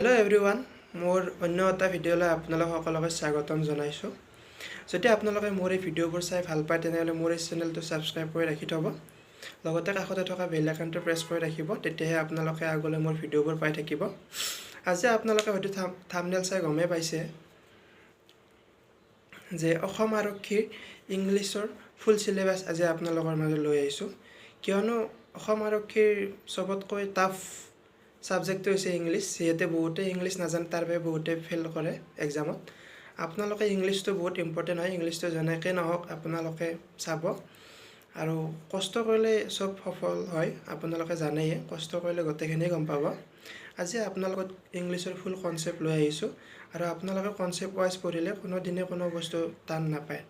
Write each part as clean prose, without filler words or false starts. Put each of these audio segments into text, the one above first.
Hello' everyone, মোৰ অন্য এটা ভিডিঅ'লৈ আপোনালোক সকলোকে স্বাগতম জনাইছোঁ। যদি আপোনালোকে মোৰ এই ভিডিঅ'বোৰ চাই ভাল পায় তেনেহ'লে মোৰ এই চেনেলটো ছাবস্ক্ৰাইব কৰি ৰাখি থ'ব। লগতে কাষতে থকা বেল আইকনটো প্ৰেছ কৰি ৰাখিব, তেতিয়াহে আপোনালোকে আগলৈ মোৰ ভিডিঅ'বোৰ পাই থাকিব। আজি আপোনালোকে হয়তো থাম্বনেইল চাই গমেই পাইছে যে অসম আৰক্ষীৰ ইংলিছৰ ফুল চিলেবাছ আজি আপোনালোকৰ মাজত লৈ আহিছোঁ। কিয়নো অসম আৰক্ষীৰ চবতকৈ টাফ ছাবজেক্টটো হৈছে ইংলিছ। যিহেতু বহুতে ইংলিছ নাজানে, তাৰ বাবে বহুতে ফেইল কৰে এক্সামত। আপোনালোকে ইংলিছটো বহুত ইম্পৰ্টেণ্ট হয়। ইংলিছটো যেনেকৈ নহওক আপোনালোকে চাব, আৰু কষ্ট কৰিলে চব সফল হয়। আপোনালোকে জানেই, কষ্ট কৰিলে গোটেইখিনিয়ে গম পাব। আজি আপোনালোকক ইংলিছৰ ফুল কনচেপ্ট লৈ আহিছোঁ, আৰু আপোনালোকে কনচেপ্ট ৱাইজ পঢ়িলে কোনোদিনে কোনো বস্তু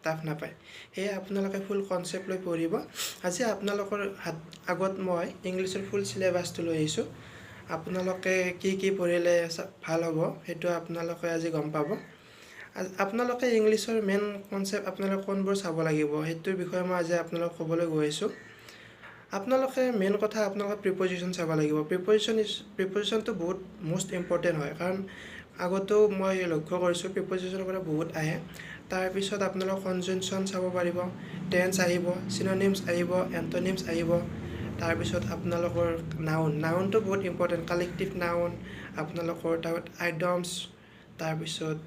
টাফ নাপায়। সেয়ে আপোনালোকে ফুল কনচেপ্ট লৈ পঢ়িব। আজি আপোনালোকৰ আগত মই ইংলিছৰ ফুল চিলেবাছটো লৈ আহিছোঁ। আপোনালোকে কি পঢ়িলে ভাল হ'ব সেইটো আপোনালোকে আজি গম পাব। আপোনালোকে ইংলিছৰ মেইন কনচেপ্ট আপোনালোকে কোনবোৰ চাব লাগিব সেইটোৰ বিষয়ে মই আজি আপোনালোকক ক'বলৈ গৈ আছোঁ। আপোনালোকে মেইন কথা আপোনালোকে প্ৰিপজিশ্যন চাব লাগিব। প্ৰিপজিশ্যনটো বহুত মষ্ট ইম্পৰ্টেণ্ট হয়, কাৰণ আগতেও মই লক্ষ্য কৰিছোঁ প্ৰিপজিশ্যনৰ পৰা বহুত আহে। তাৰপিছত আপোনালোক কনজাংচন চাব পাৰিব, টেন্স আহিব, চিননিমছ আহিব, এণ্টনিমছ আহিব। তাৰপিছত আপোনালোকৰ নাউনটো বহুত ইম্পৰ্টেণ্ট। কালেক্টিভ নাউন, আপোনালোকৰ তাৰপিছত আইডমছ, তাৰপিছত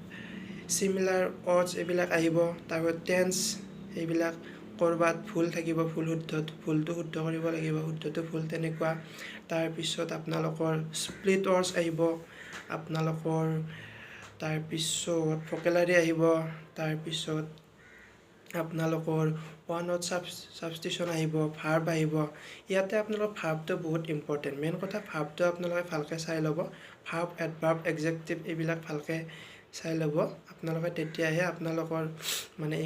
চিমিলাৰ ৱৰ্ডছ এইবিলাক আহিব। তাৰপিছত টেন্স, এইবিলাক ক'ৰবাত ভুল থাকিব, ভুলটো শুদ্ধ কৰিব লাগিব, শুদ্ধটো ভুল, তেনেকুৱা। তাৰপিছত আপোনালোকৰ স্প্লিট ৱৰ্ডছ আহিব, আপোনালোকৰ তাৰপিছত ভকেলাৰী আহিব, তাৰপিছত আপোনালোকৰ ওৱান ৱৰ্ড ছাবষ্টিটিউশ্যন আহিব, ভাৰ্ব আহিব। ইয়াতে আপোনালোকৰ ভাৰ্বটো বহুত ইম্পৰ্টেণ্ট। মেইন কথা ভাৰ্বটো আপোনালোকে ভালকৈ চাই ল'ব। ভাৰ্ব, এডভাৰ্ব, এডজেক্টিভ এইবিলাক ভালকৈ চাই ল'ব আপোনালোকে, তেতিয়াহে আপোনালোকৰ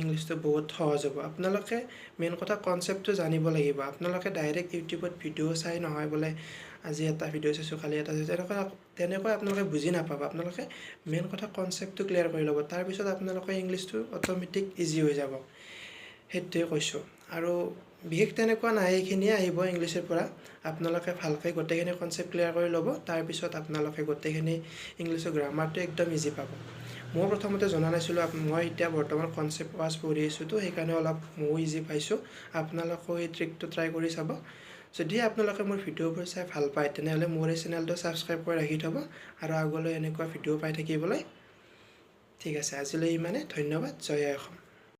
ইংলিছটো বহুত সহজ হ'ব। আপোনালোকে মেইন কথা কনচেপ্টটো জানিব লাগিব। আপোনালোকে ডাইৰেক্ট ইউটিউবত ভিডিঅ' চাই নহয় বোলে আজি এটা ভিডিঅ' চাইছোঁ, কালি এটা চাইছোঁ, তেনেকৈ আপোনালোকে বুজি নাপাব। আপোনালোকে মেইন কথা কনচেপ্টটো ক্লিয়াৰ কৰি ল'ব, তাৰপিছত আপোনালোকৰ ইংলিছটো অট'মেটিক ইজি হৈ যাব। সেইটোৱে কৈছোঁ। আৰু বিশেষ তেনেকুৱা নাই, এইখিনিয়ে আহিব ইংলিছৰ পৰা। আপোনালোকে ভালকৈ গোটেইখিনি কনচেপ্ট ক্লিয়াৰ কৰি ল'ব, তাৰপিছত আপোনালোকে গোটেইখিনি ইংলিছৰ গ্ৰামাৰটো একদম ইজি পাব। মই প্ৰথমতে জনা নাছিলোঁ, মই এতিয়া বৰ্তমান কনচেপ্ট ৱাইজ পঢ়ি আছোঁতো, সেইকাৰণে অলপ ময়ো ইজি পাইছোঁ। আপোনালোকেও এই ট্ৰিকটো ট্ৰাই কৰি চাব। যদি আপোনালোকে মোৰ ভিডিঅ'বোৰ চাই ভাল পায় তেনেহ'লে মোৰ এই চেনেলটো ছাবস্ক্ৰাইব কৰি ৰাখি থ'ব, আৰু আগলৈ এনেকুৱা ভিডিঅ' পাই থাকিবলৈ। ঠিক আছে, আজিলৈ ইমানে। ধন্যবাদ। জয় আই অসম।